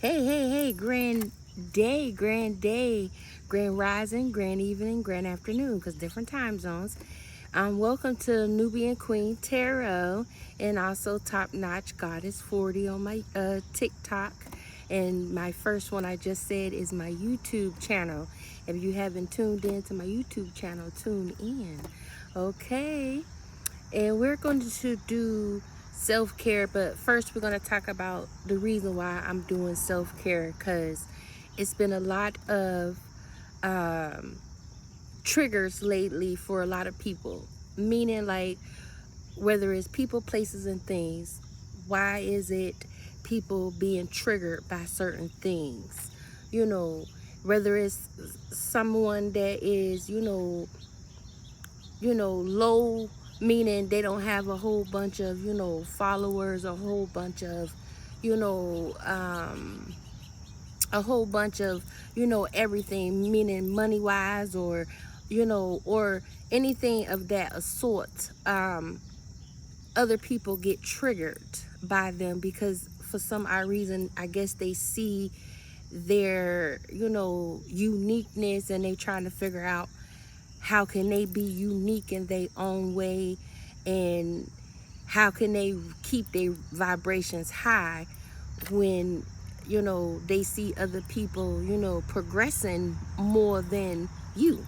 Hey, grand day, grand rising, grand evening, grand afternoon, because different time zones. Welcome to Nubian Queen Tarot and also Top Notch Goddess 40 on my TikTok. And my first one I just said is my YouTube channel. If you haven't tuned in to my YouTube channel, tune in. Okay. And we're going to do self-care, but first we're going to talk about the reason why I'm doing self-care, because it's been a lot of triggers lately for a lot of people, meaning like whether it's people, places, and things. Why is it people being triggered by certain things? Whether it's someone that is low, meaning they don't have a whole bunch of followers, a whole bunch of you know um a whole bunch of everything, meaning money wise, or anything of that sort. Other people get triggered by them because for some odd reason, I guess they see their uniqueness, and they trying to figure out how can they be unique in their own way, and how can they keep their vibrations high when they see other people progressing more than you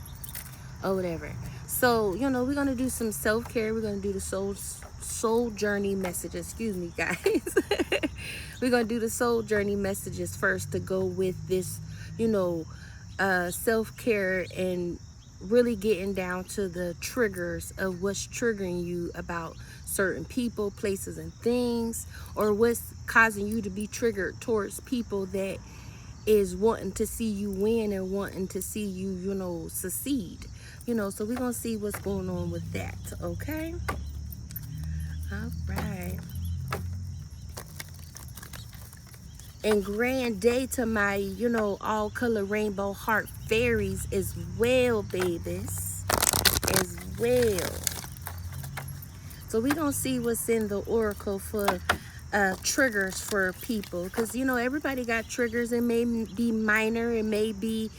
or whatever. So we're gonna do some self-care. We're gonna do the soul journey messages. Excuse me, guys. We're gonna do the soul journey messages first to go with this self-care, and really getting down to the triggers of what's triggering you about certain people, places, and things, or what's causing you to be triggered towards people that is wanting to see you win and wanting to see you succeed. So we're gonna see what's going on with that. Okay, all right. And grand day to my all color rainbow heart fairies as well, babies, as well. So we're gonna see what's in the oracle for triggers for people, because everybody got triggers. It may be minor, it may be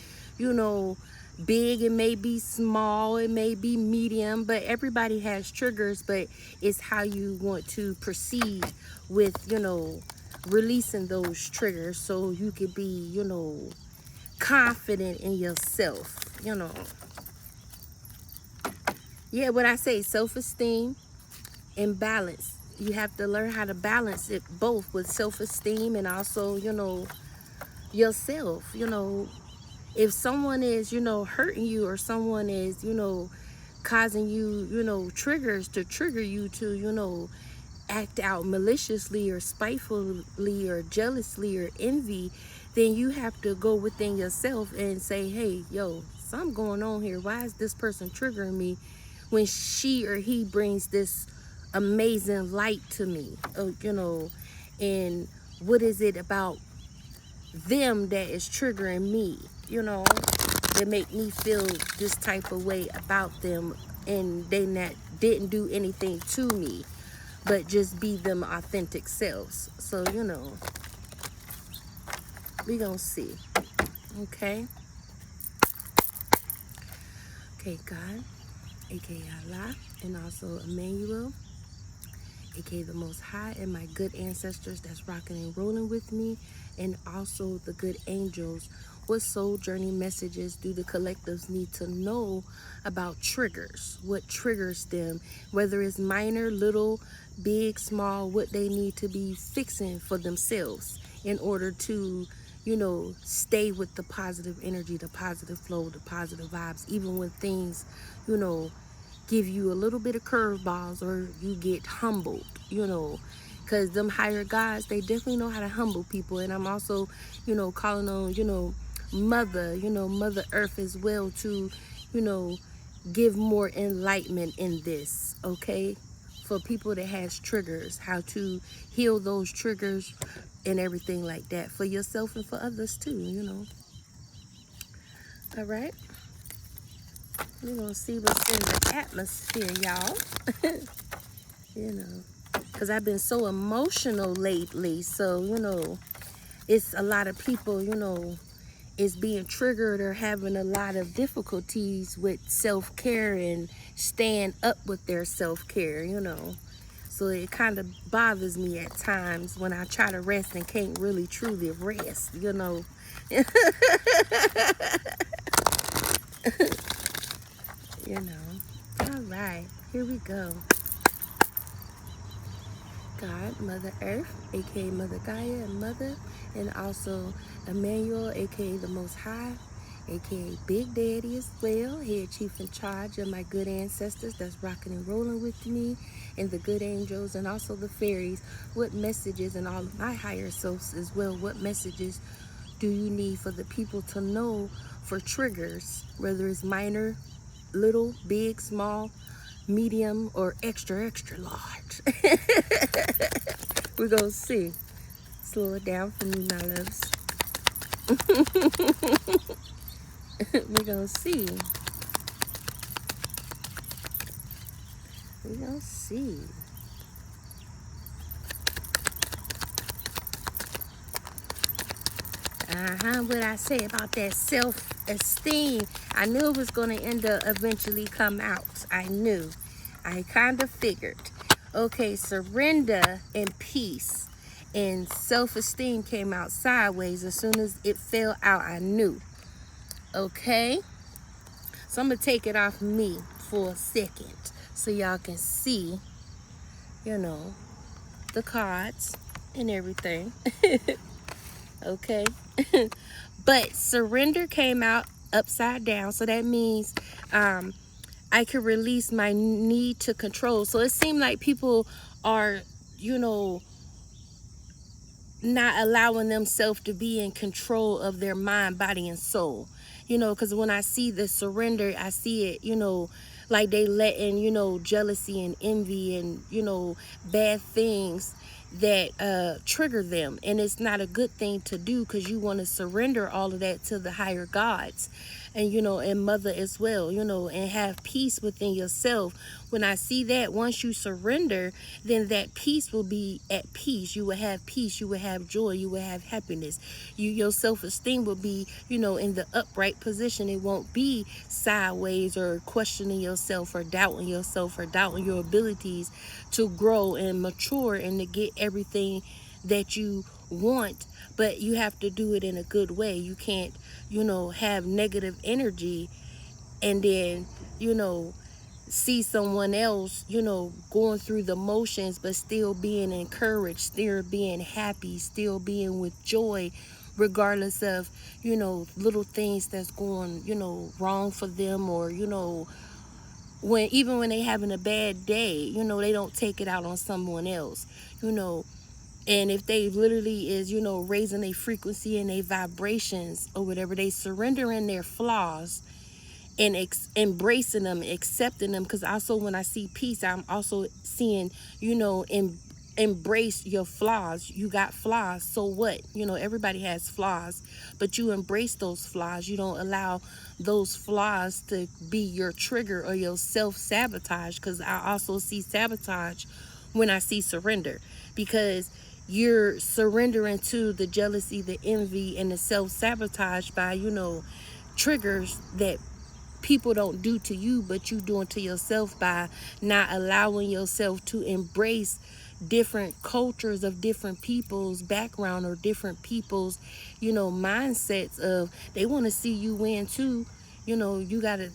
big, it may be small, it may be medium, but everybody has triggers. But it's how you want to proceed with releasing those triggers, so you could be confident in yourself. Yeah, what I say, self-esteem and balance. You have to learn how to balance it both with self-esteem and also yourself. If someone is hurting you, or someone is causing you triggers to trigger you to act out maliciously or spitefully or jealously or envy, then you have to go within yourself and say, hey, yo, something going on here. Why is this person triggering me when she or he brings this amazing light to me? And what is it about them that is triggering me, that make me feel this type of way about them, and they didn't do anything to me but just be them authentic selves. So we gonna see. Okay, God, aka Allah, and also Emmanuel, aka the Most High, and my good ancestors that's rocking and rolling with me, and also the good angels. What soul journey messages do the collectives need to know about triggers? What triggers them, whether it's minor, little, big, small, what they need to be fixing for themselves in order to stay with the positive energy, the positive flow, the positive vibes, even when things give you a little bit of curveballs, or you get humbled, because them higher gods, they definitely know how to humble people. And I'm also calling on Mother Earth as well to give more enlightenment in this, okay, for people that has triggers, how to heal those triggers and everything like that, for yourself and for others too. All right, we're gonna see what's in the atmosphere, y'all. Because I've been so emotional lately, so it's a lot of people, is being triggered or having a lot of difficulties with self-care and staying up with their self-care, So it kind of bothers me at times when I try to rest and can't really truly rest, All right, here we go. God, Mother Earth, aka Mother Gaia and Mother, and also Emmanuel, aka the Most High, aka Big Daddy as well, Head Chief in Charge of my good ancestors that's rocking and rolling with me, and the good angels, and also the fairies. What messages, and all of my higher selves as well, what messages do you need for the people to know for triggers, whether it's minor, little, big, small, medium, or extra, extra large? We're going to see. Slow it down for me, my loves. We're going to see. We're going to see. What I say about that self-esteem. I knew it was going to end up eventually come out. I knew. I kind of figured. Okay, surrender and peace. And self-esteem came out sideways. As soon as it fell out, I knew. Okay? So I'm going to take it off me for a second so y'all can see, the cards and everything. Okay? But surrender came out upside down. So that means I could release my need to control. So it seemed like people are, not allowing themselves to be in control of their mind, body, and soul. Because when I see the surrender, I see it, like they letting, jealousy and envy and, bad things that trigger them. And it's not a good thing to do, because you want to surrender all of that to the higher gods. And and mother as well, and have peace within yourself. When I see that, once you surrender, then that peace will be at peace. You will have peace, you will have joy, you will have happiness. Your self-esteem will be, in the upright position. It won't be sideways or questioning yourself or doubting yourself or doubting your abilities to grow and mature and to get everything that you want. But you have to do it in a good way. You can't, have negative energy and then, see someone else, going through the motions, but still being encouraged, still being happy, still being with joy, regardless of, little things that's going, wrong for them, or, even when they having a bad day, they don't take it out on someone else, And if they literally is, raising a frequency and a vibrations or whatever, they surrendering their flaws and embracing them, accepting them. Because also when I see peace, I'm also seeing, embrace your flaws. You got flaws, so what? Everybody has flaws, but you embrace those flaws. You don't allow those flaws to be your trigger or your self-sabotage, because I also see sabotage when I see surrender, because you're surrendering to the jealousy, the envy, and the self-sabotage by, triggers that people don't do to you, but you doing to yourself by not allowing yourself to embrace different cultures of different people's background or different people's, mindsets of they want to see you win too. You got to,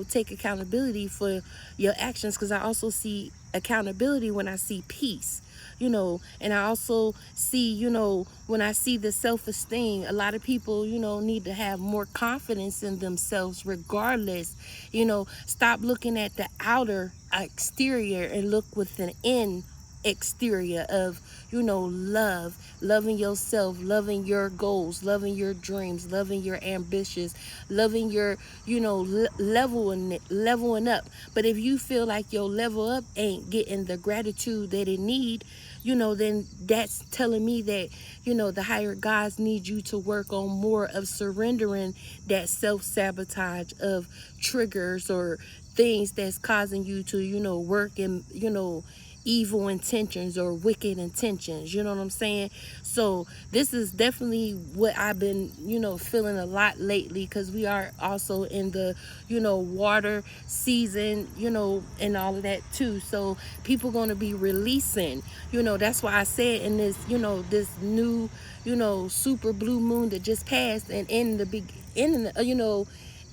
take accountability for your actions, because I also see accountability when I see peace. And I also see, when I see the self-esteem, a lot of people, need to have more confidence in themselves regardless. Stop looking at the outer exterior and look with an in exterior of, loving yourself, loving your goals, loving your dreams, loving your ambitions, loving your, leveling up. But if you feel like your level up ain't getting the gratitude that it need, then that's telling me that, the higher gods need you to work on more of surrendering that self-sabotage of triggers or things that's causing you to, work and, evil intentions or wicked intentions. You know what I'm saying? So this is definitely what I've been, feeling a lot lately, because we are also in the, water season, and all of that too. So people going to be releasing, that's why I said in this, this new, super blue moon that just passed, and in the beginning,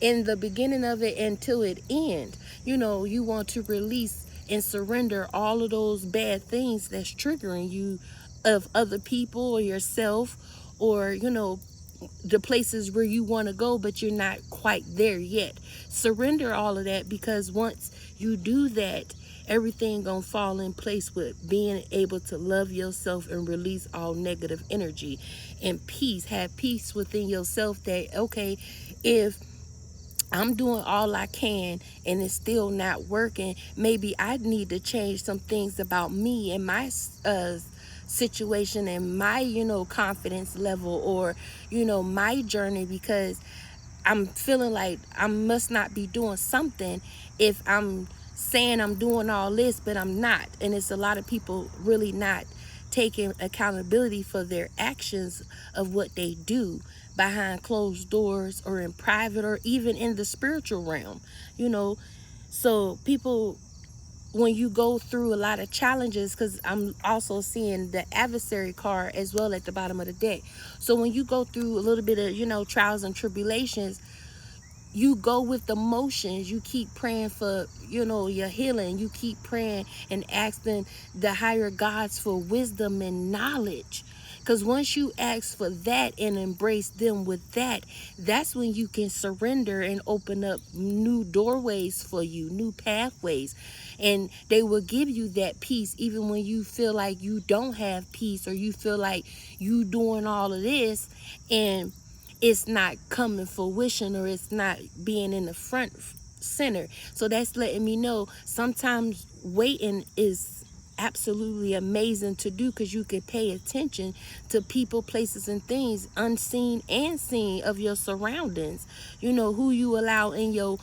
in the beginning of it until it end, you want to release and surrender all of those bad things that's triggering you, of other people or yourself, or the places where you want to go but you're not quite there yet. Surrender all of that, because once you do that, everything gonna fall in place with being able to love yourself and release all negative energy, and peace. Have peace within yourself that, okay, if I'm doing all I can and it's still not working, maybe I need to change some things about me and my situation and my, confidence level, or, my journey, because I'm feeling like I must not be doing something if I'm saying I'm doing all this, but I'm not. And it's a lot of people really not taking accountability for their actions of what they do behind closed doors, or in private, or even in the spiritual realm, So people, when you go through a lot of challenges, because I'm also seeing the adversary card as well at the bottom of the deck. So when you go through a little bit of, trials and tribulations, you go with the motions. You keep praying for, your healing. You keep praying and asking the higher gods for wisdom and knowledge. Because once you ask for that and embrace them with that, that's when you can surrender and open up new doorways for you, new pathways. And they will give you that peace even when you feel like you don't have peace, or you feel like you doing all of this and it's not coming fruition, or it's not being in the front center. So that's letting me know sometimes waiting is absolutely amazing to do, because you can pay attention to people, places, and things, unseen and seen, of your surroundings. Who you allow in your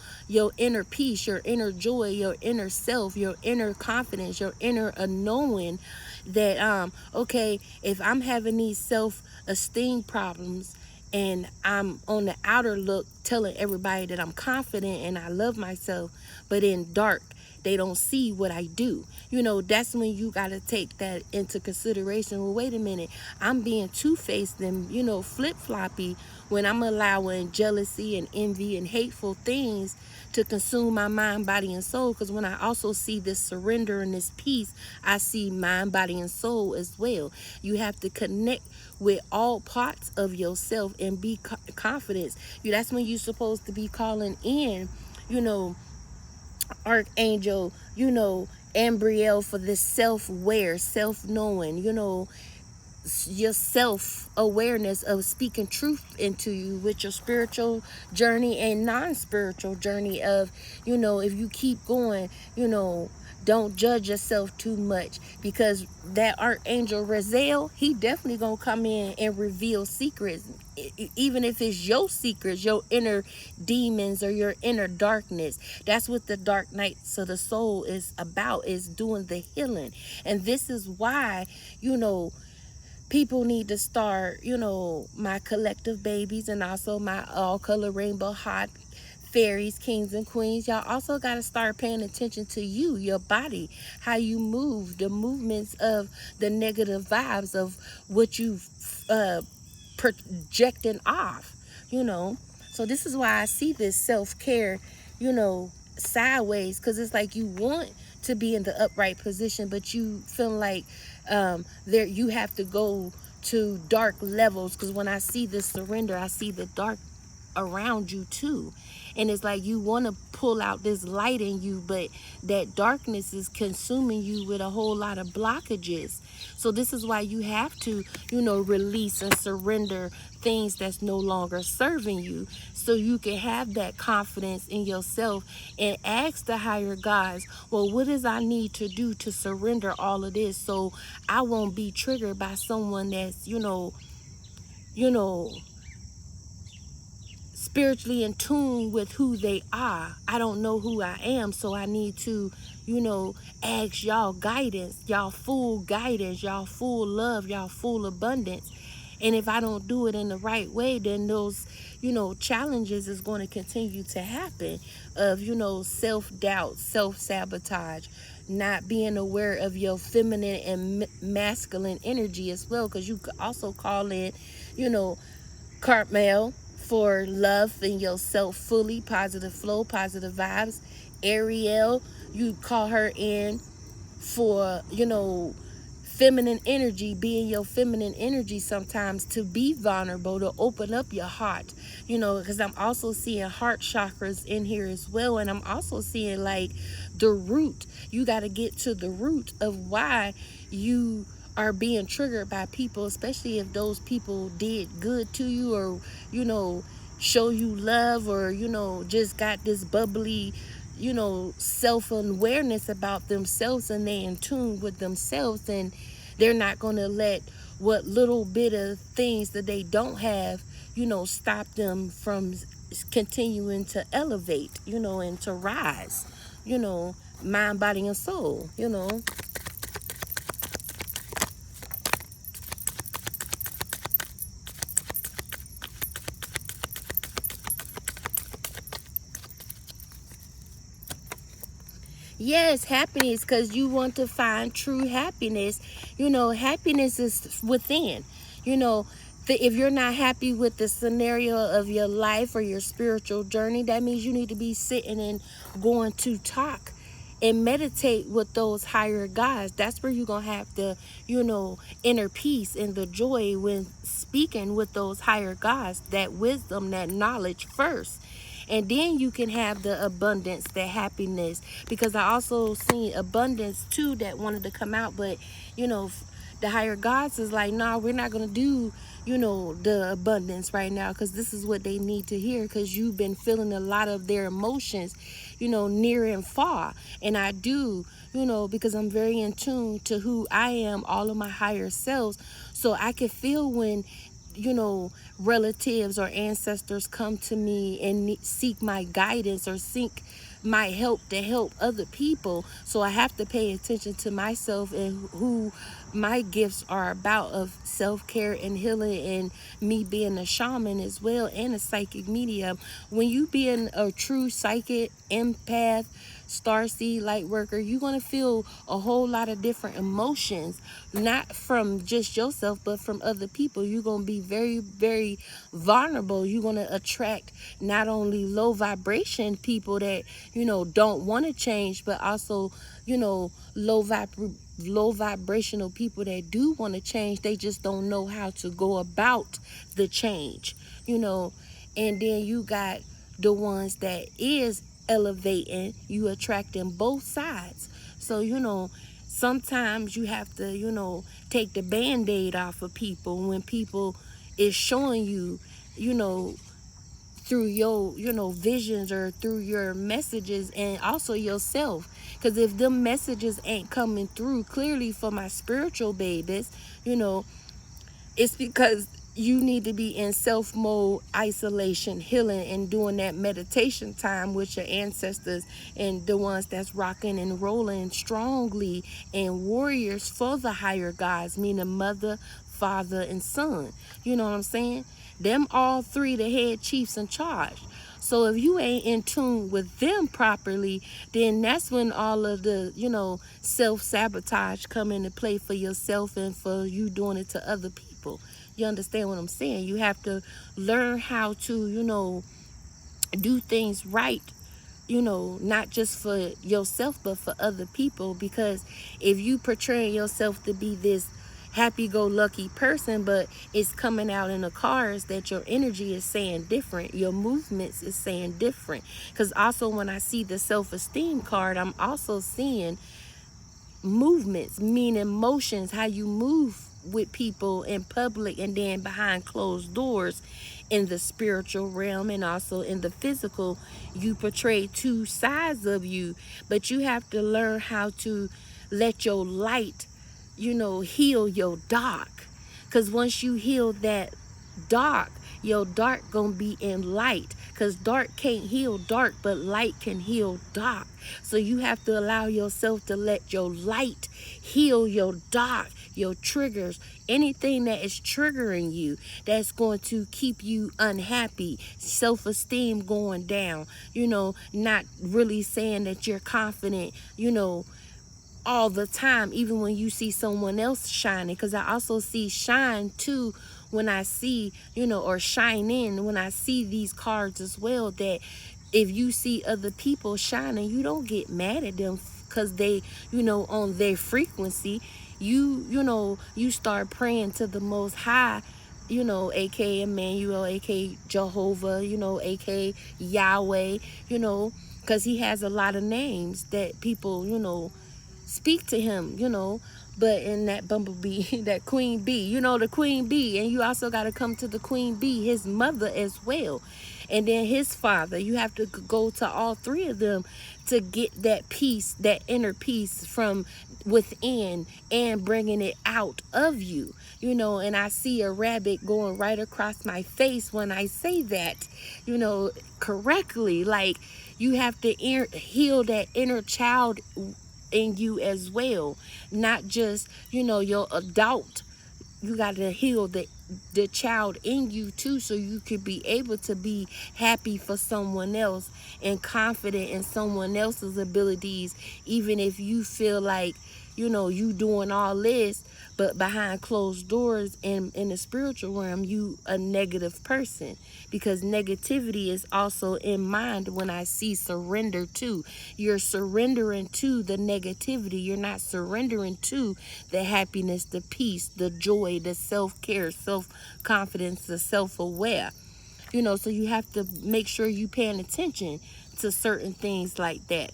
inner peace, your inner joy, your inner self, your inner confidence, your inner knowing that okay, if I'm having these self-esteem problems, and I'm on the outer look telling everybody that I'm confident and I love myself, but in dark they don't see what I do. That's when you got to take that into consideration. Well, wait a minute, I'm being two-faced and, flip-floppy when I'm allowing jealousy and envy and hateful things to consume my mind, body, and soul. Because when I also see this surrender and this peace, I see mind, body, and soul as well. You have to connect with all parts of yourself and be confident. That's when you're supposed to be calling in, Archangel, Ambriel, for this self-aware, self-knowing, your self-awareness of speaking truth into you with your spiritual journey and non-spiritual journey of, if you keep going, don't judge yourself too much, because that Archangel Raziel, he definitely gonna come in and reveal secrets, even if it's your secrets, your inner demons or your inner darkness. That's what the dark nights of the soul is about, is doing the healing. And this is why, people need to start, my collective babies, and also my all color rainbow hot fairies, kings, and queens. Y'all also got to start paying attention to you, your body, how you move, the movements of the negative vibes of what you projecting off, So this is why I see this self-care, sideways, because it's like you want to be in the upright position, but you feel like there you have to go to dark levels, because when I see this surrender, I see the dark around you too. And it's like you want to pull out this light in you, but that darkness is consuming you with a whole lot of blockages. So this is why you have to, release and surrender things that's no longer serving you, so you can have that confidence in yourself and ask the higher gods, well, what does I need to do to surrender all of this, so I won't be triggered by someone that's, you know, spiritually in tune with who they are. I don't know who I am, so I need to, ask y'all guidance, y'all full guidance, y'all full love, y'all full abundance. And if I don't do it in the right way, then those, challenges is going to continue to happen of, self-doubt, self-sabotage, not being aware of your feminine and masculine energy as well, because you could also call in, Cartmel for love in yourself fully, positive flow, positive vibes. Ariel, you call her in for, feminine energy, being your feminine energy sometimes, to be vulnerable, to open up your heart, because I'm also seeing heart chakras in here as well. And I'm also seeing like the root. You got to get to the root of why you are being triggered by people, especially if those people did good to you, or, show you love, or, just got this bubbly, self-awareness about themselves, and they in tune with themselves, and they're not going to let what little bit of things that they don't have, stop them from continuing to elevate, and to rise, mind, body, and soul. Yes, happiness, because you want to find true happiness. Happiness is within. If you're not happy with the scenario of your life or your spiritual journey, that means you need to be sitting and going to talk and meditate with those higher gods. That's where you're going to have the, inner peace and the joy when speaking with those higher gods, that wisdom, that knowledge first. And then you can have the abundance, the happiness, because I also seen abundance too that wanted to come out, but the higher gods is like, nah, we're not gonna do the abundance right now, because this is what they need to hear, because you've been feeling a lot of their emotions, near and far. And I do, because I'm very in tune to who I am, all of my higher selves, so I can feel when relatives or ancestors come to me and seek my guidance or seek my help to help other people. So I have to pay attention to myself and who my gifts are about, of self-care and healing, and me being a shaman as well, and a psychic medium. When you being a true psychic, empath, starseed, light worker, you're going to feel a whole lot of different emotions, not from just yourself, but from other people. You're going to be very, very vulnerable. You're going to attract not only low vibration people that, don't want to change, but also, low vibrational people that do want to change. They just don't know how to go about the change, and then you got the ones that is elevating. You attracting both sides. So sometimes you have to take the band-aid off of people when people is showing you through your visions, or through your messages, and also yourself. Because if them messages ain't coming through clearly for my spiritual babies, it's because you need to be in self mode, isolation, healing, and doing that meditation time with your ancestors, and the ones that's rocking and rolling strongly, and warriors for the higher gods, meaning mother, father, and son. You know what I'm saying? Them all three, the head chiefs in charge. So if you ain't in tune with them properly, then that's when all of the, self-sabotage come into play for yourself and for you doing it to other people. You understand what I'm saying? You have to learn how to, do things right, not just for yourself, but for other people. Because if you portraying yourself to be this happy-go-lucky person, but it's coming out in the cards that your energy is saying different, your movements is saying different. Because also when I see the self-esteem card, I'm also seeing movements, meaning motions, how you move with people in public and then behind closed doors in the spiritual realm, and also in the physical. You portray two sides of you, but you have to learn how to let your light heal your dark. Because once you heal that dark, your dark gonna be in light. because dark can't heal dark, but light can heal dark. So you have to allow yourself to let your light heal your dark, your triggers, anything that is triggering you, that's going to keep you unhappy, self-esteem going down, not really saying that you're confident, all the time, even when you see someone else shining. Because I also see shine too when I see, or shine in when I see these cards as well, that if you see other people shining, you don't get mad at them because they, on their frequency. You start praying to the Most High, aka Emmanuel, aka Jehovah, aka Yahweh, because he has a lot of names that people, speak to him, but in that bumblebee, that queen bee, the queen bee, and you also got to come to the queen bee, his mother as well, and then his father. You have to go to all three of them to get that peace, that inner peace from within, and bringing it out of you, and I see a rabbit going right across my face when I say that, correctly. Like, you have to heal that inner child in you as well, not just your adult. You got to heal the child in you too, so you could be able to be happy for someone else and confident in someone else's abilities, even if you feel like you doing all this, but behind closed doors in the spiritual realm, you a negative person. Because negativity is also in mind when I see surrender too. You're surrendering to the negativity. You're not surrendering to the happiness, the peace, the joy, the self-care, self-confidence, the self-aware. So you have to make sure you paying attention to certain things like that,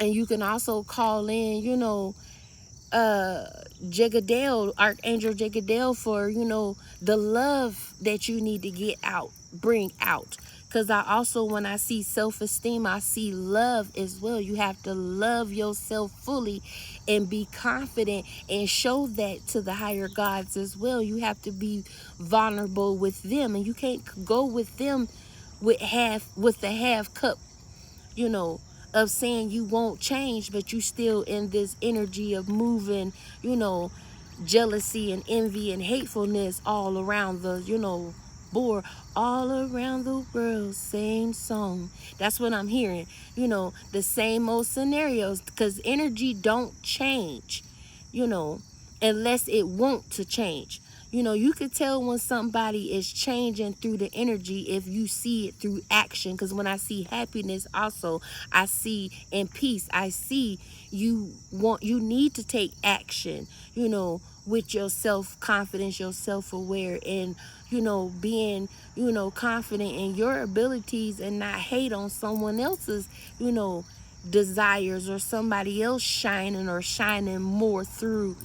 and you can also call in, Jegadel, Archangel Jegadel, for the love that you need to bring out. Because I also, when I see self-esteem, I see love as well. You have to love yourself fully and be confident and show that to the higher gods as well. You have to be vulnerable with them, and you can't go with them with the half cup, of saying you won't change, but you still in this energy of moving, jealousy and envy and hatefulness all around the, board, all around the world, same song. That's what I'm hearing, the same old scenarios, because energy don't change, unless it want to change. You could tell when somebody is changing through the energy if you see it through action. Because when I see happiness, also, I see in peace, I see you need to take action, with your self-confidence, your self-aware, and, being, confident in your abilities and not hate on someone else's, desires, or somebody else shining more through,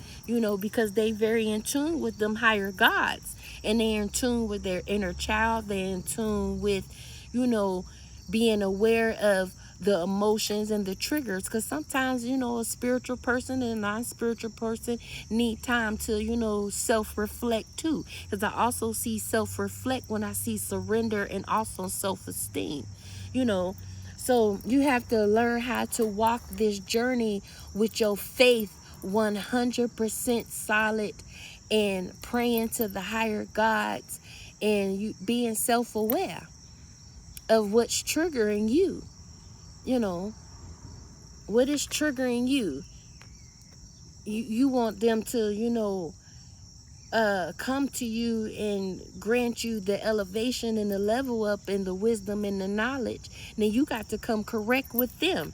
because they very in tune with them higher gods, and they're in tune with their inner child. They're in tune with, being aware of the emotions and the triggers, because sometimes, a spiritual person and a non-spiritual person need time to, self-reflect too, because I also see self-reflect when I see surrender and also self-esteem, so you have to learn how to walk this journey with your faith 100% solid, and praying to the higher gods, and you being self-aware of what's triggering you. What is triggering you? You want them to, come to you and grant you the elevation and the level up and the wisdom and the knowledge. Then you got to come correct with them.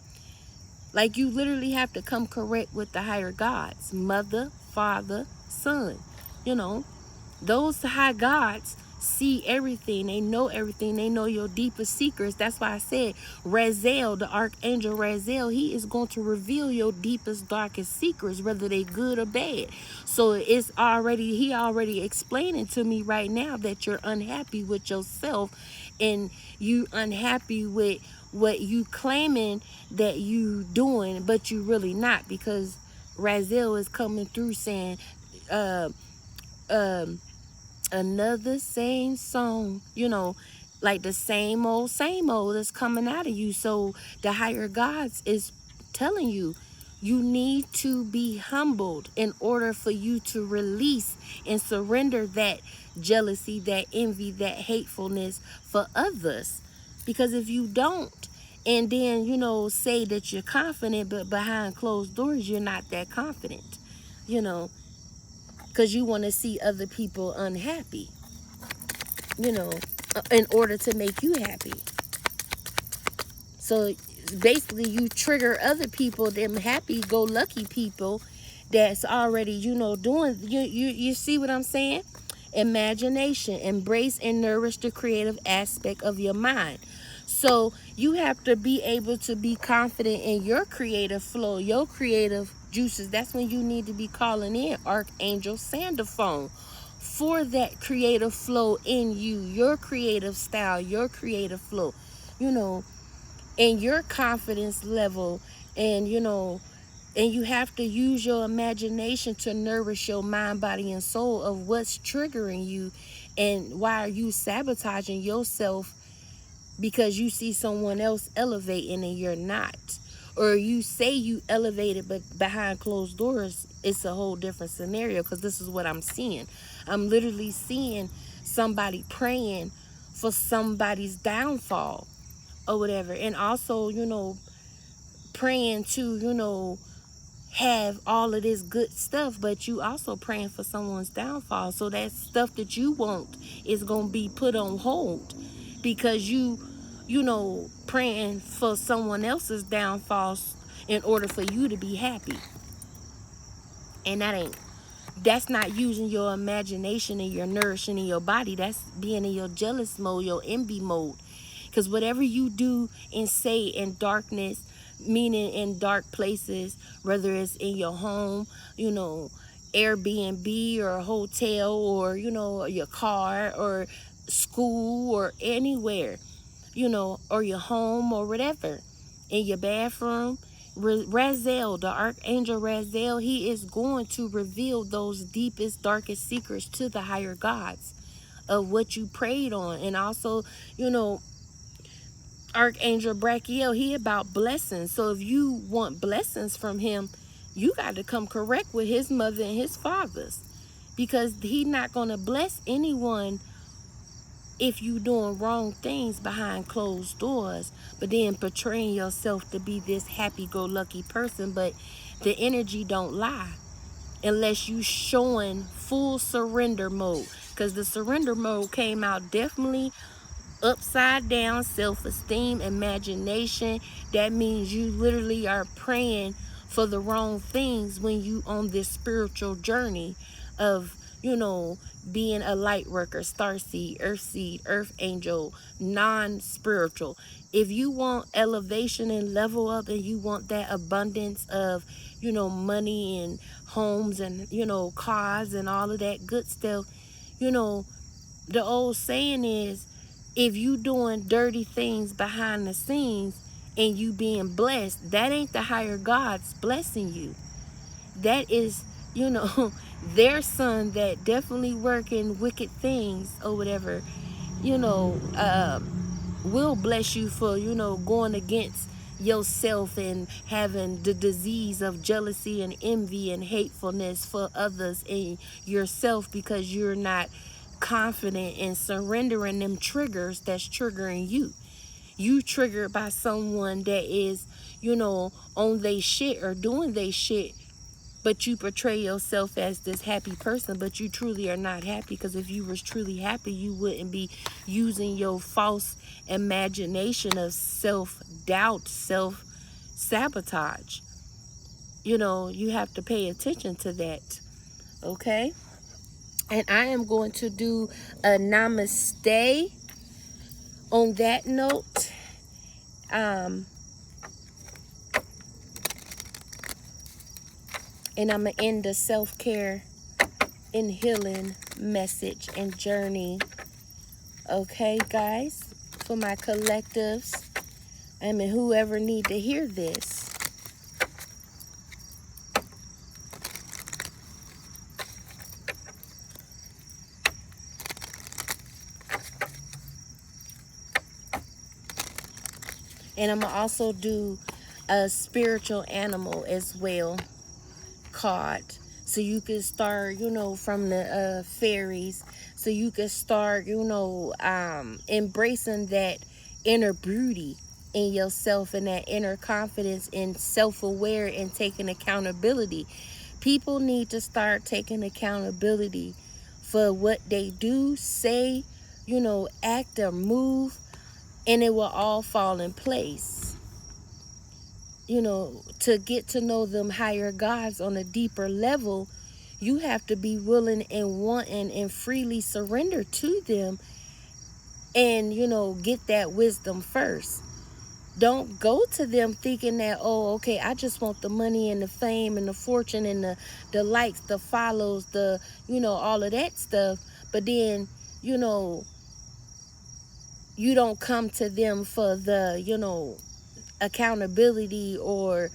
Like, you literally have to come correct with the higher gods, mother, father, son. Those high gods see everything. They know everything. They know your deepest secrets. That's why I said Raziel, the Archangel Raziel, he is going to reveal your deepest, darkest secrets, whether they good or bad. So he already explaining to me right now that you're unhappy with yourself, and you unhappy with what you claiming that you doing, but you really not, because Raziel is coming through saying, another same song, like the same old is coming out of you. So the higher gods is telling you, you need to be humbled in order for you to release and surrender that jealousy, that envy, that hatefulness for others. Because if you don't, and then, you know, say that you're confident, but behind closed doors, you're not that confident, you know, because you want to see other people unhappy, you know, in order to make you happy. So basically you trigger other people, them happy-go-lucky people that's already, you know, doing, you see what I'm saying? Imagination. Embrace and nourish the creative aspect of your mind. So you have to be able to be confident in your creative flow, your creative juices. That's when you need to be calling in Archangel Sandophone for that creative flow in you, your creative style, your creative flow, you know, and your confidence level. And, you know, and you have to use your imagination to nourish your mind, body, and soul of what's triggering you, and why are you sabotaging yourself because you see someone else elevating and you're not. Or you say you elevated, but behind closed doors, it's a whole different scenario. Because this is what I'm seeing. I'm literally seeing somebody praying for somebody's downfall or whatever. And also, you know, praying to, you know, have all of this good stuff, but you also praying for someone's downfall. So that stuff that you want is going to be put on hold because you know, praying for someone else's downfall in order for you to be happy. And that's not using your imagination and your nourishing in your body. That's being in your jealous mode, your envy mode. Because whatever you do and say in darkness, meaning in dark places, whether it's in your home, you know, Airbnb or a hotel, or, you know, your car or school or anywhere, you know, or your home or whatever, in your bathroom, Raziel, the Archangel Raziel, he is going to reveal those deepest, darkest secrets to the higher gods of what you prayed on. And also, you know, Archangel Brachiel, he about blessings. So if you want blessings from him, you got to come correct with his mother and his fathers, because he's not going to bless anyone if you doing wrong things behind closed doors, but then portraying yourself to be this happy-go-lucky person. But the energy don't lie unless you showing full surrender mode, because the surrender mode came out definitely upside down. Self-esteem, imagination. That means you literally are praying for the wrong things when you on this spiritual journey of, you know, being a light worker, seed, earth angel, non-spiritual. If you want elevation and level up, and you want that abundance of, you know, money and homes and, you know, cars and all of that good stuff, you know, the old saying is, if you doing dirty things behind the scenes and you being blessed, that ain't the higher gods blessing you. That is, you know, their son that definitely working wicked things or whatever, you know, will bless you for, you know, going against yourself and having the disease of jealousy and envy and hatefulness for others and yourself, because you're not confident in surrendering them triggers that's triggering you. You triggered by someone that is, you know, on they shit or doing they shit, but you portray yourself as this happy person, but you truly are not happy. Because if you was truly happy, you wouldn't be using your false imagination of self-doubt, self-sabotage. You know, you have to pay attention to that, okay? And I am going to do a namaste on that note. And I'm going to end the self-care and healing message and journey. Okay, guys? For my collectives. I mean, whoever need to hear this. And I'm going to also do a spiritual animal as well card. So you can start, from the fairies. So you can start, embracing that inner beauty in yourself and that inner confidence and self-aware and taking accountability. People need to start taking accountability for what they do, say, act or move, and it will all fall in place. To get to know them higher gods on a deeper level, you have to be willing and wanting and freely surrender to them and, get that wisdom first. Don't go to them thinking that, oh, okay, I just want the money and the fame and the fortune and the likes, the follows, all of that stuff. But then, you don't come to them for the, accountability or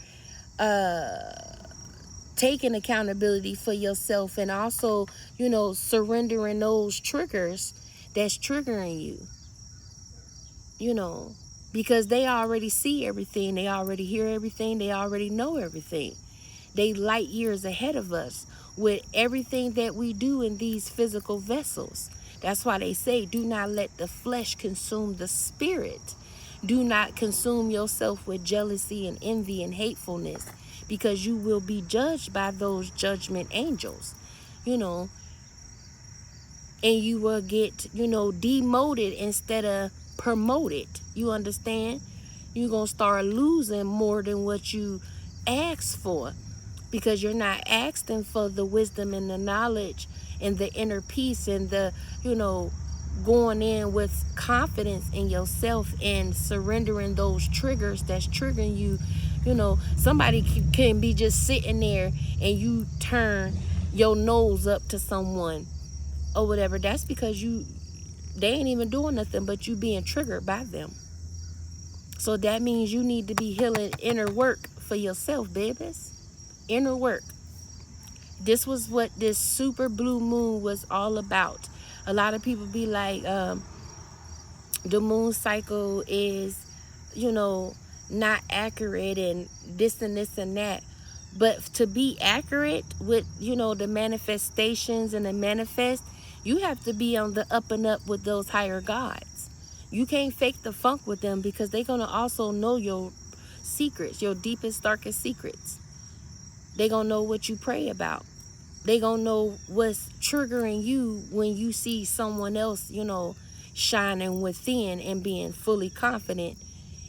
taking accountability for yourself, and also, surrendering those triggers that's triggering you, because they already see everything, they already hear everything, they already know everything. They light years ahead of us with everything that we do in these physical vessels. That's why they say, do not let the flesh consume the spirit. Do not consume yourself with jealousy and envy and hatefulness, because you will be judged by those judgment angels, and you will get, demoted instead of promoted. You understand? You're going to start losing more than what you asked for, because you're not asking for the wisdom and the knowledge and the inner peace and the, going in with confidence in yourself and surrendering those triggers that's triggering you. Somebody can be just sitting there and you turn your nose up to someone or whatever. That's because they ain't even doing nothing, but you being triggered by them. So that means you need to be healing inner work for yourself, babies. Inner work. This was what this super blue moon was all about. A lot of people be like, the moon cycle is, not accurate and this and this and that. But to be accurate with, the manifestations and the manifest, you have to be on the up and up with those higher gods. You can't fake the funk with them, because they're going to also know your secrets, your deepest, darkest secrets. They're going to know what you pray about. They gonna know what's triggering you when you see someone else, shining within and being fully confident,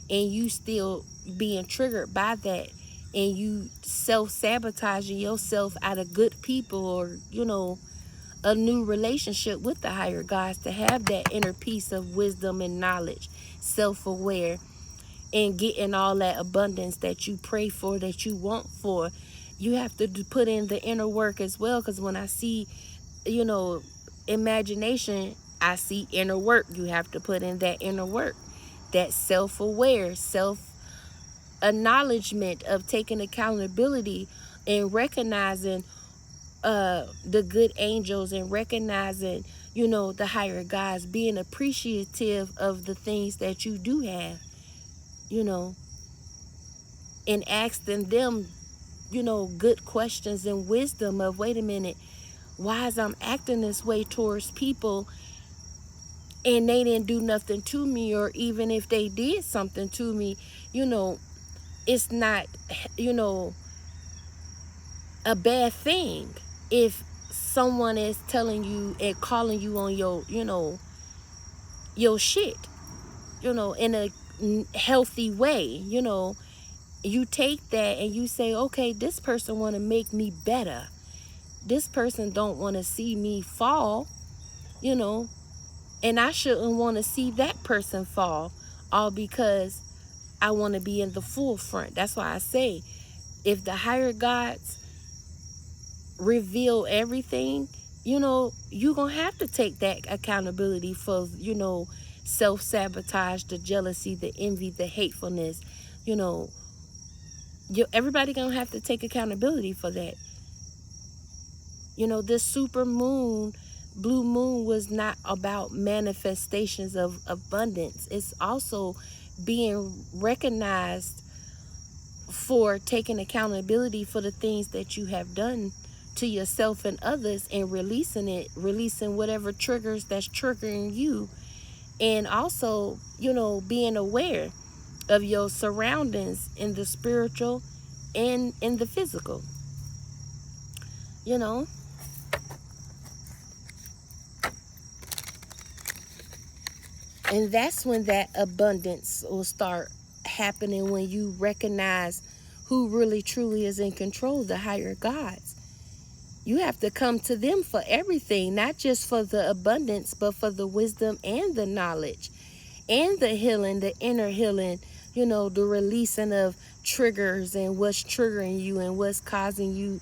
and you still being triggered by that, and you self-sabotaging yourself out of good people or, a new relationship with the higher gods, to have that inner peace of wisdom and knowledge, self-aware, and getting all that abundance that you pray for, that you want for. You have to put in the inner work as well, because when I see, imagination, I see inner work. You have to put in that inner work, that self-aware, self-acknowledgement of taking accountability and recognizing the good angels, and recognizing, the higher gods, being appreciative of the things that you do have, and asking them, good questions and wisdom of, wait a minute, why is I'm acting this way towards people and they didn't do nothing to me, or even if they did something to me, it's not, a bad thing if someone is telling you and calling you on your shit, in a healthy way. You take that and you say, okay, this person want to make me better. This person don't want to see me fall, and I shouldn't want to see that person fall, all because I want to be in the forefront. That's why I say, if the higher gods reveal everything, you're going to have to take that accountability for, self-sabotage, the jealousy, the envy, the hatefulness. Everybody going to have to take accountability for that. This super moon, blue moon, was not about manifestations of abundance. It's also being recognized for taking accountability for the things that you have done to yourself and others, and releasing whatever triggers that's triggering you, and also, being aware of your surroundings in the spiritual and in the physical, you know. And that's when that abundance will start happening, when you recognize who really truly is in control, the higher gods. You have to come to them for everything, not just for the abundance, but for the wisdom and the knowledge and the healing, the inner healing, the releasing of triggers and what's triggering you and what's causing you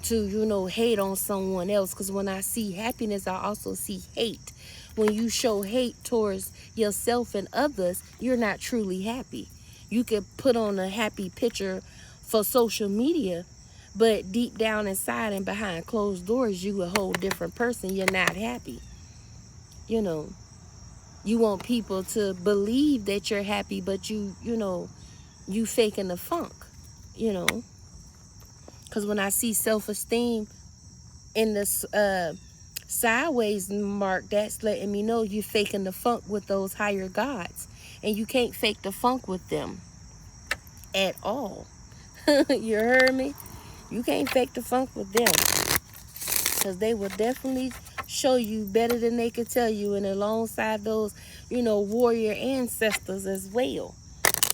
to, hate on someone else. Because when I see happiness, I also see hate. When you show hate towards yourself and others, you're not truly happy. You could put on a happy picture for social media, but deep down inside and behind closed doors, you a whole different person. You're not happy. You want people to believe that you're happy, but you faking the funk, Because when I see self-esteem in this sideways mark, that's letting me know you're faking the funk with those higher gods. And you can't fake the funk with them at all. You heard me? You can't fake the funk with them, because they will definitely show you better than they could tell you, and alongside those, warrior ancestors as well,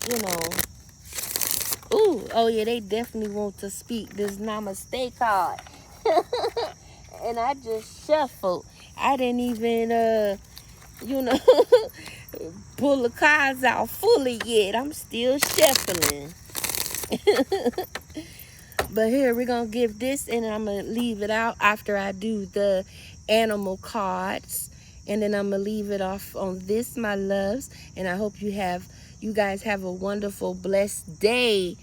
you know. Ooh, oh yeah, they definitely want to speak this namaste card. And I just shuffled. I didn't even, pull the cards out fully yet. I'm still shuffling. But here, we're going to give this, and I'm going to leave it out after I do the animal cards. And then I'm going to leave it off on this, my loves. And I hope you guys have a wonderful, blessed day.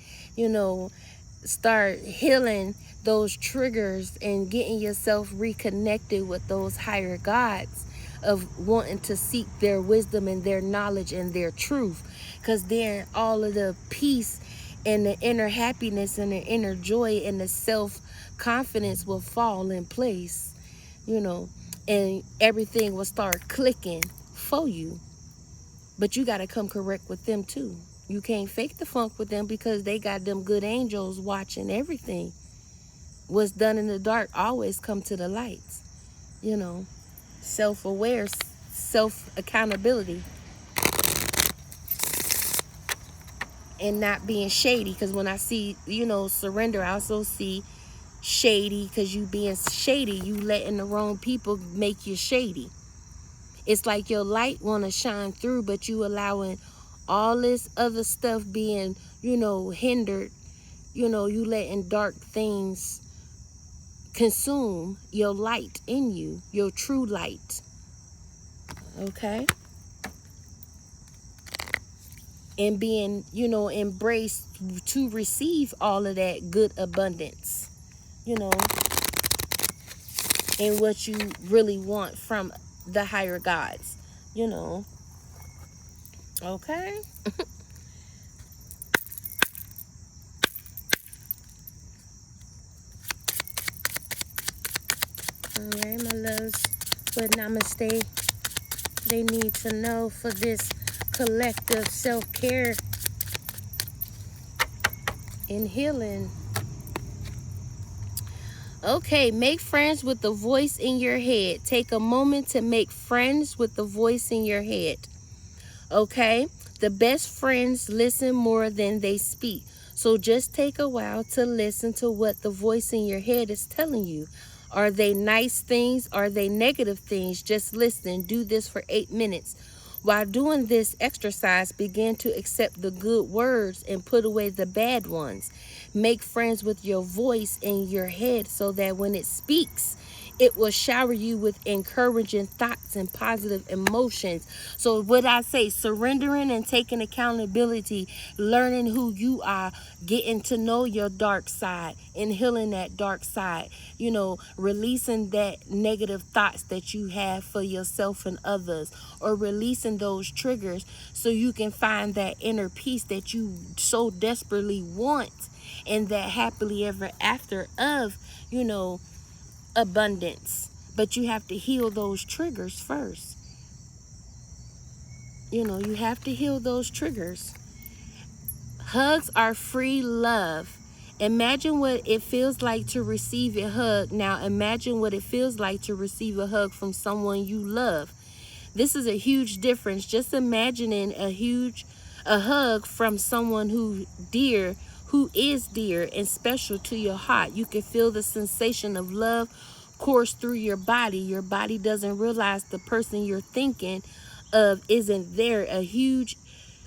Start healing those triggers and getting yourself reconnected with those higher gods, of wanting to seek their wisdom and their knowledge and their truth. Because then all of the peace and the inner happiness and the inner joy and the self-confidence will fall in place, and everything will start clicking for you. But you got to come correct with them too. You can't fake the funk with them, because they got them good angels watching everything. What's done in the dark always come to the lights, self-aware, self-accountability, and not being shady. Because when I see, surrender, I also see shady, because you being shady, you letting the wrong people make you shady. It's like your light want to shine through, but you allowing all this other stuff being, hindered. You letting dark things consume your light in you, your true light. Okay? And being, embraced to receive all of that good abundance, and what you really want from the higher gods, Okay? All right, my loves, what namaste they need to know for this collective self-care and healing. Okay, make friends with the voice in your head. Take a moment to make friends with the voice in your head. Okay? The best friends listen more than they speak. So just take a while to listen to what the voice in your head is telling you. Are they nice things? Are they negative things? Just listen. Do this for 8 minutes. While doing this exercise, begin to accept the good words and put away the bad ones. Make friends with your voice in your head so that when it speaks, It will shower you with encouraging thoughts and positive emotions. So what I say, surrendering and taking accountability, learning who you are, getting to know your dark side and healing that dark side, you know, releasing that negative thoughts that you have for yourself and others, or releasing those triggers so you can find that inner peace that you so desperately want, and that happily ever after of, you know, abundance. But you have to heal those triggers first. You know, you have to heal those triggers. Hugs are free love. Imagine what it feels like to receive a hug. Now imagine what it feels like to receive a hug from someone you love. This is a huge difference. Just imagining a hug from someone who is dear and special to your heart. You can feel the sensation of love course through your body. Your body doesn't realize the person you're thinking of isn't there.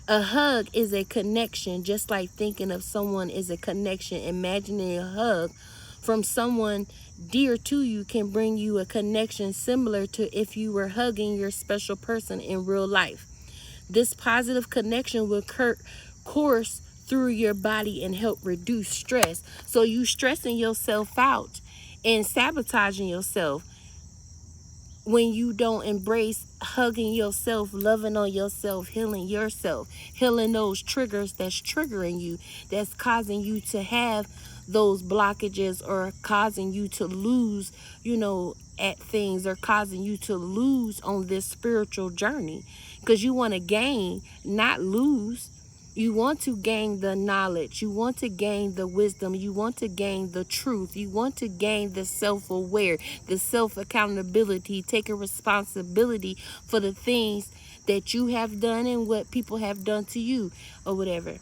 A hug is a connection, just like thinking of someone is a connection. Imagining a hug from someone dear to you can bring you a connection similar to if you were hugging your special person in real life. This positive connection will course through your body and help reduce stress. So you stressing yourself out and sabotaging yourself when you don't embrace hugging yourself, loving on yourself, healing those triggers that's triggering you, that's causing you to have those blockages, or causing you to lose, you know, at things, or causing you to lose on this spiritual journey. Because you want to gain, not lose. You want to gain the knowledge. You want to gain the wisdom. You want to gain the truth. You want to gain the self-aware, the self-accountability, taking responsibility for the things that you have done and what people have done to you, or whatever.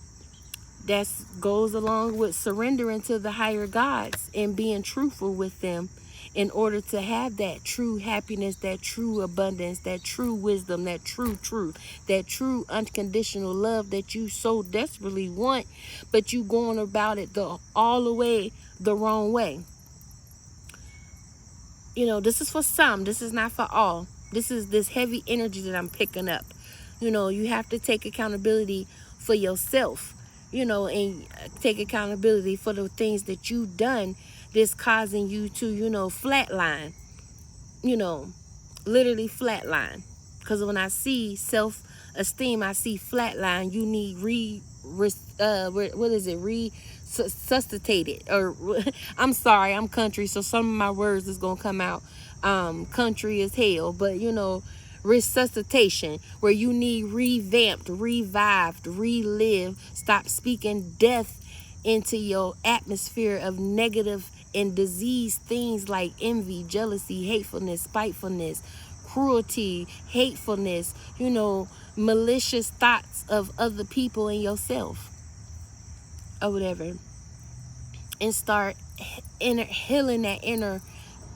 That goes along with surrendering to the higher gods and being truthful with them, in order to have that true happiness, that true abundance, that true wisdom, that true truth, that true unconditional love that you so desperately want, but you going about it all the way the wrong way. You know, this is for some. This is not for all. This is this heavy energy that I'm picking up. You know, you have to take accountability for yourself, you know, and take accountability for the things that you've done that's causing you to, you know, flatline, you know, literally flatline. Because when I see self-esteem, I see flatline. You need resuscitated, or I'm sorry, I'm country, so some of my words is gonna come out country as hell, but you know, resuscitation, where you need revamped, revived, relive. Stop speaking death into your atmosphere of negative and disease things like envy, jealousy, hatefulness, spitefulness, cruelty, hatefulness, you know, malicious thoughts of other people and yourself, or whatever. And start healing that inner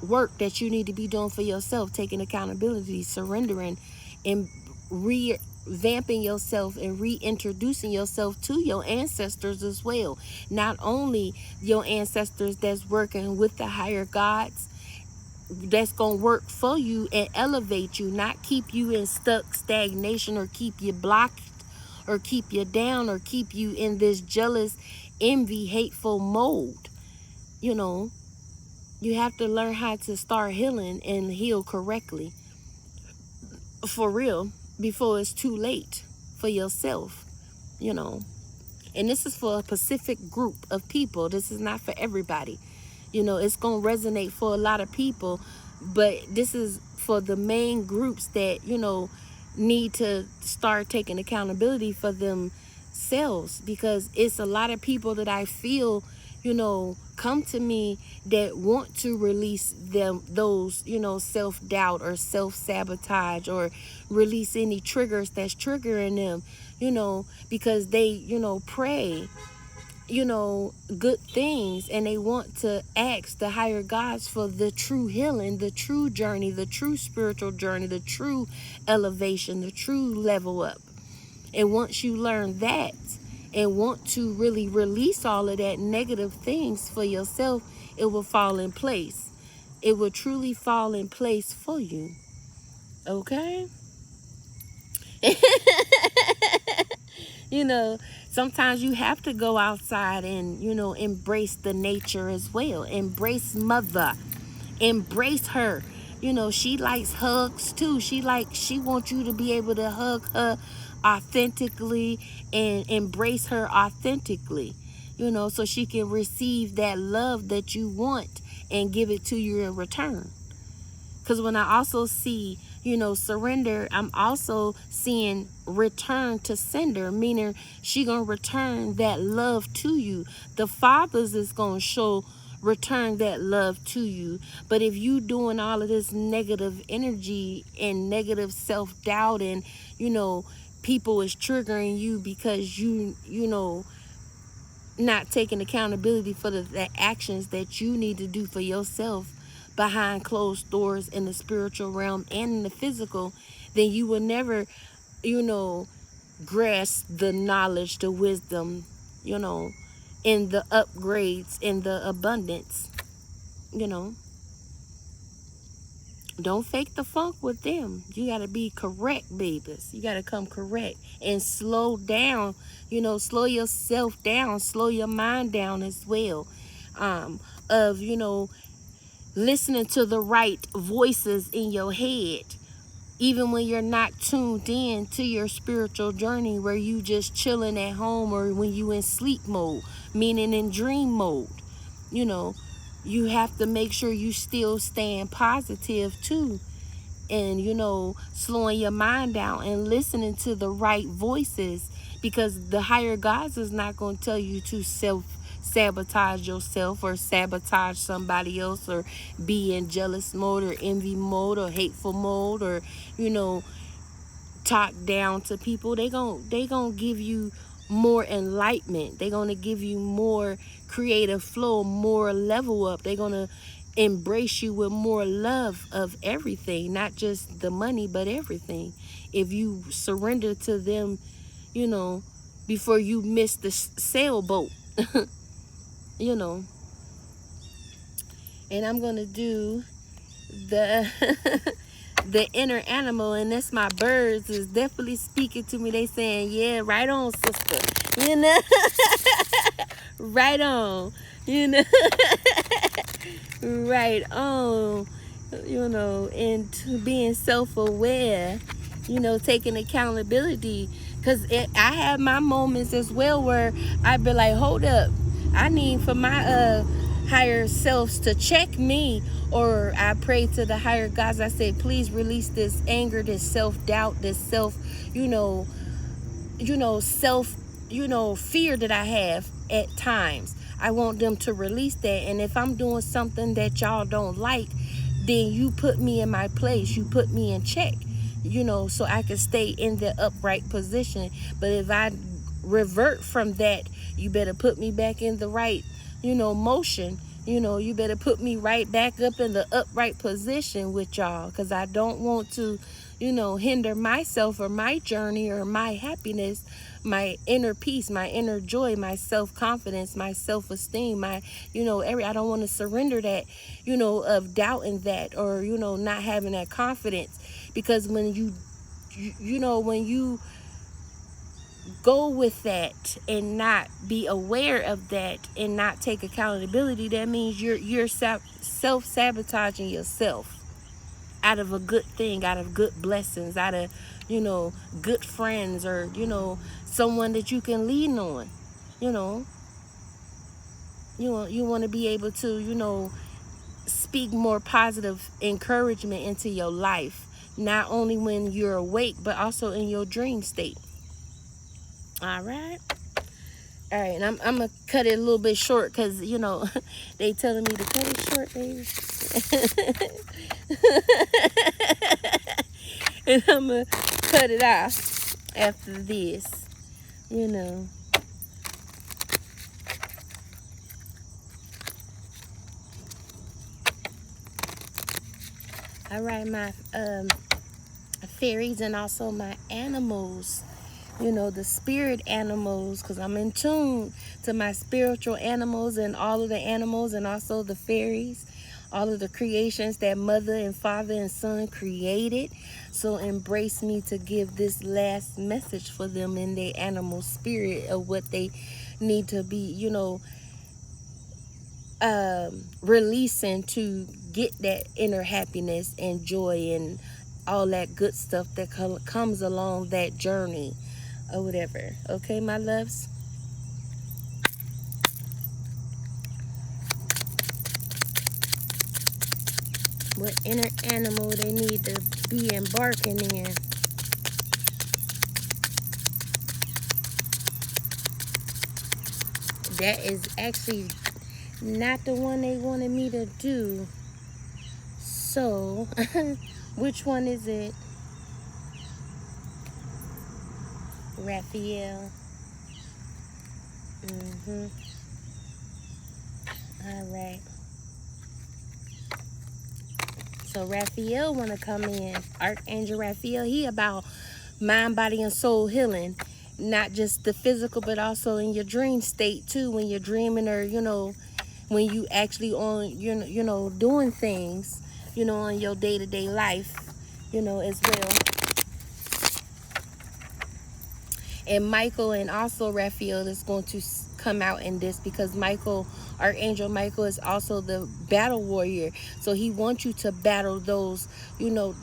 work that you need to be doing for yourself, taking accountability, surrendering, and revamping yourself and reintroducing yourself to your ancestors as well. Not only your ancestors that's working with the higher gods, that's gonna work for you and elevate you, not keep you in stagnation, or keep you blocked, or keep you down, or keep you in this jealous, envy, hateful mode. You know, you have to learn how to start healing and heal correctly, for real, before it's too late for yourself, you know. And this is for a specific group of people. This is not for everybody. You know, it's going to resonate for a lot of people, but this is for the main groups that, you know, need to start taking accountability for themselves. Because it's a lot of people that I feel, you know, come to me that want to release those, you know, self-doubt or self-sabotage, or release any triggers that's triggering them, you know, because they, you know, pray, you know, good things, and they want to ask the higher gods for the true healing, the true journey, the true spiritual journey, the true elevation, the true level up. And once you learn that and want to really release all of that negative things for yourself, it will fall in place. it will truly fall in place for you. Okay? You know, sometimes you have to go outside and, you know, embrace the nature as well. Embrace mother. Embrace her. You know, she likes hugs too. She wants you to be able to hug her authentically and embrace her authentically. You know, so she can receive that love that you want and give it to you in return. Because when I also see, you know, surrender, I'm also seeing return to sender, meaning she gonna return that love to you. The fathers is gonna show return that love to you. But if you doing all of this negative energy and negative self-doubt, and, you know, people is triggering you because you know, not taking accountability for the actions that you need to do for yourself behind closed doors in the spiritual realm and in the physical, then you will never, you know, grasp the knowledge, the wisdom, you know, in the upgrades, in the abundance, you know. Don't fake the funk with them. You got to be correct, babies. You got to come correct and slow down. You know, slow yourself down. Slow your mind down as well. Of, you know, listening to the right voices in your head. Even when you're not tuned in to your spiritual journey, where you just chilling at home, or when you in sleep mode, meaning in dream mode. You know, you have to make sure you still staying positive too, and, you know, slowing your mind down and listening to the right voices, because the higher gods is not going to tell you to sabotage yourself or sabotage somebody else, or be in jealous mode or envy mode or hateful mode, or, you know, talk down to people. They gon' give you more enlightenment. They gonna give you more creative flow, more level up. They gonna embrace you with more love of everything, not just the money, but everything. If you surrender to them, you know, before you miss the sailboat. You know. And I'm gonna do the the inner animal, and that's my birds is definitely speaking to me. They saying, yeah, right on, sister, you know. Right on, you know. Right on, you know. And to being self-aware, you know, taking accountability, because I have my moments as well where I be like, hold up, I need for my higher selves to check me, or I pray to the higher gods. I say, please release this anger, this self-doubt, this self, you know, self, you know, fear that I have at times. I want them to release that. And if I'm doing something that y'all don't like, then you put me in my place, you put me in check, you know, so I can stay in the upright position. But if I revert from that, you better put me back in the right, you know, motion. You know, you better put me right back up in the upright position with y'all, because I don't want to, you know, hinder myself or my journey or my happiness, my inner peace, my inner joy, my self-confidence, my self-esteem, my, you know, I don't want to surrender that, you know, of doubting that, or, you know, not having that confidence. Because when you know, when you go with that and not be aware of that and not take accountability, that means you're self-sabotaging yourself out of a good thing, out of good blessings, out of, you know, good friends, or, you know, someone that you can lean on. You know, you want to be able to, you know, speak more positive encouragement into your life, not only when you're awake, but also in your dream state. All right. All right, and I'm gonna cut it a little bit short, because, you know, they telling me to cut it short, baby. And I'm gonna cut it off after this, you know. All right, my fairies, and also my animals, you know, the spirit animals, because I'm in tune to my spiritual animals and all of the animals, and also the fairies. all of the creations that mother and father and son created. So embrace me to give this last message for them in their animal spirit of what they need to be, you know, releasing to get that inner happiness and joy and all that good stuff that comes along that journey or whatever. Okay, my loves? What inner animal they need to be embarking in. That is actually not the one they wanted me to do. So, which one is it? Raphael. All right. So Raphael want to come in. Archangel Raphael, he about mind, body, and soul healing. Not just the physical, but also in your dream state too. When you're dreaming, or you know, when you actually on you know doing things, you know, on your day-to-day life, you know, as well. And Michael and also Raphael is going to come out in this, because Michael, Archangel Michael, is also the battle warrior. So he wants you to battle those, you know,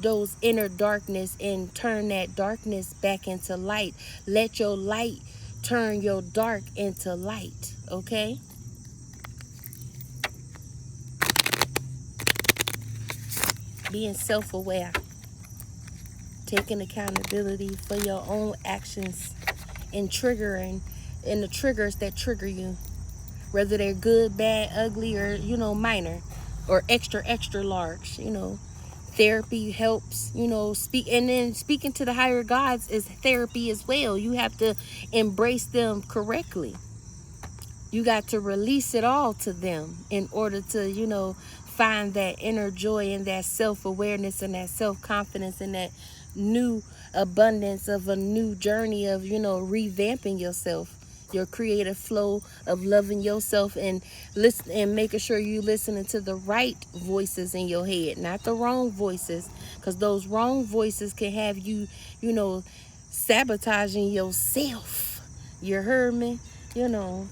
those inner darkness and turn that darkness back into light. Let your light turn your dark into light, okay? Being self-aware, taking accountability for your own actions and triggering, and the triggers that trigger you, whether they're good, bad, ugly, or, you know, minor, or extra, extra large. You know, therapy helps, you know, and then speaking to the higher gods is therapy as well. You have to embrace them correctly. You got to release it all to them in order to, you know, find that inner joy and that self-awareness and that self-confidence and that new abundance of a new journey of, you know, revamping yourself, your creative flow of loving yourself, and listen, and making sure you listening to the right voices in your head, not the wrong voices, because those wrong voices can have you, you know, sabotaging yourself. You heard me? You know.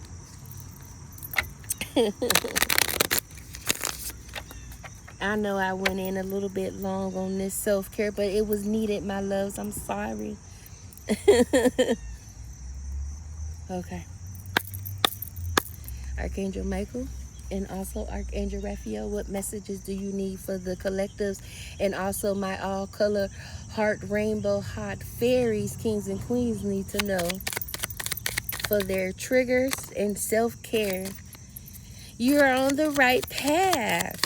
I know I went in a little bit long on this self-care, but it was needed, my loves. I'm sorry. Okay. Archangel Michael and also Archangel Raphael, what messages do you need for the collectives, and also my all-color heart rainbow hot fairies, kings and queens, need to know for their triggers and self-care? You are on the right path.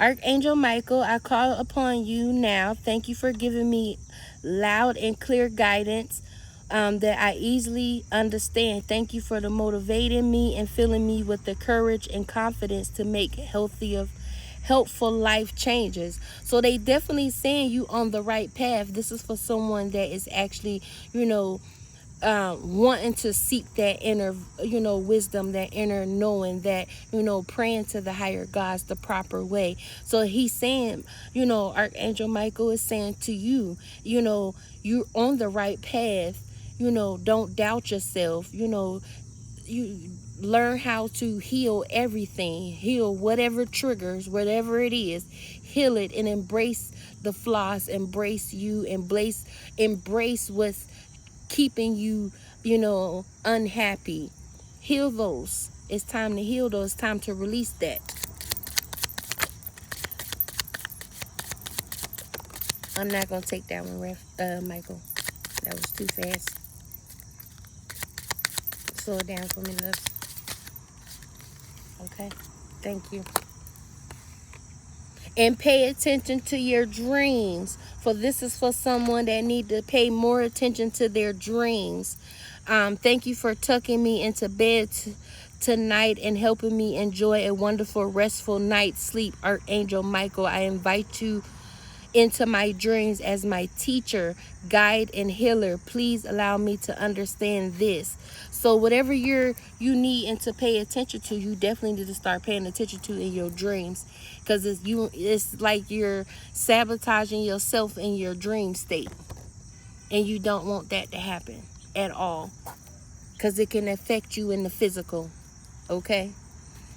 Archangel Michael, I call upon you now. Thank you for giving me loud and clear guidance that I easily understand. Thank you for the motivating me and filling me with the courage and confidence to make helpful life changes. So they definitely saying you on the right path. This is for someone that is actually, you know, wanting to seek that inner, you know, wisdom, that inner knowing, that, you know, praying to the higher gods the proper way. So he's saying, you know, Archangel Michael is saying to you, you know, you're on the right path. You know, don't doubt yourself. You know, you learn how to heal everything, heal whatever triggers, whatever it is, heal it and embrace the flaws, embrace you, embrace what's keeping you, you know, unhappy. Heal those. It's time to heal those. It's time to release that. I'm not going to take that one, Michael. That was too fast. Slow it down for me, love. Okay? Thank you. And pay attention to your dreams, for this is for someone that need to pay more attention to their dreams. Thank you for tucking me into bed tonight and helping me enjoy a wonderful, restful night's sleep. Archangel Michael, I invite you into my dreams as my teacher, guide, and healer. Please allow me to understand this. So whatever you need and to pay attention to, you definitely need to start paying attention to in your dreams, because it's like you're sabotaging yourself in your dream state, and you don't want that to happen at all, because it can affect you in the physical. Okay,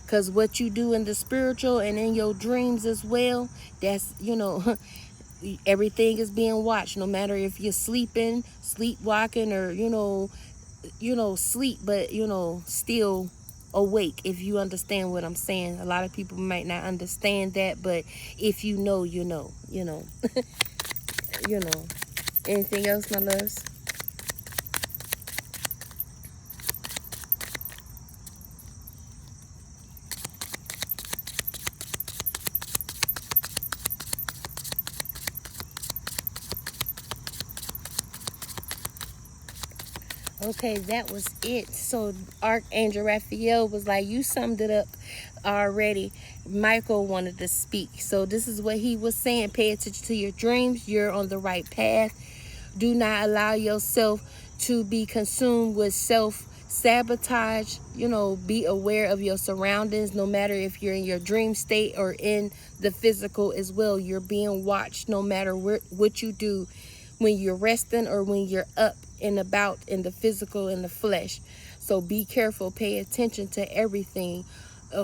because what you do in the spiritual and in your dreams as well, that's, everything is being watched, no matter if you're sleeping, sleepwalking, or sleep, but still awake. If you understand what I'm saying, a lot of people might not understand that, but if you know, you know. Anything else, my loves? Okay, that was it. So Archangel Raphael was like, you summed it up already. Michael wanted to speak. So this is what he was saying. Pay attention to your dreams. You're on the right path. Do not allow yourself to be consumed with self-sabotage. Be aware of your surroundings, no matter if you're in your dream state or in the physical as well. You're being watched no matter what you do, when you're resting or when you're up and about in the physical, in the flesh. So be careful. Pay attention to everything.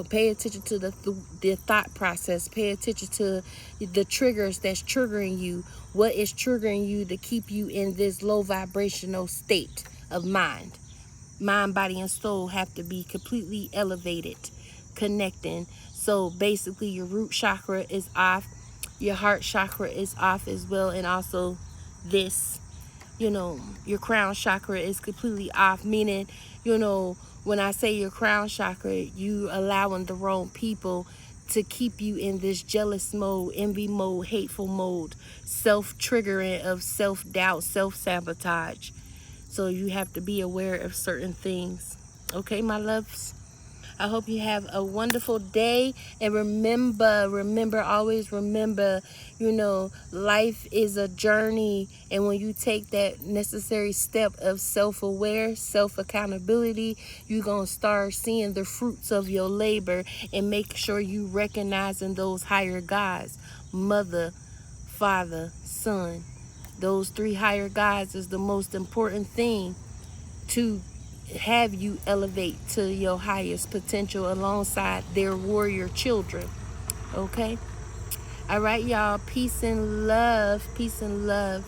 Pay attention to the thought process. Pay attention to the triggers that's triggering you. What is triggering you to keep you in this low vibrational state of mind? Mind, body, and soul have to be completely elevated, connecting. So basically, your root chakra is off. Your heart chakra is off as well. And also this, your crown chakra is completely off, meaning, when I say your crown chakra, you allowing the wrong people to keep you in this jealous mode, envy mode, hateful mode, self-triggering of self-doubt, self-sabotage. So you have to be aware of certain things. Okay, my loves? I hope you have a wonderful day. And always remember, life is a journey. And when you take that necessary step of self-aware, self-accountability, you're going to start seeing the fruits of your labor, and make sure you recognizing those higher gods, mother, father, son. Those three higher gods is the most important thing to have you elevate to your highest potential alongside their warrior children. Okay? All right, y'all. Peace and love. Peace and love.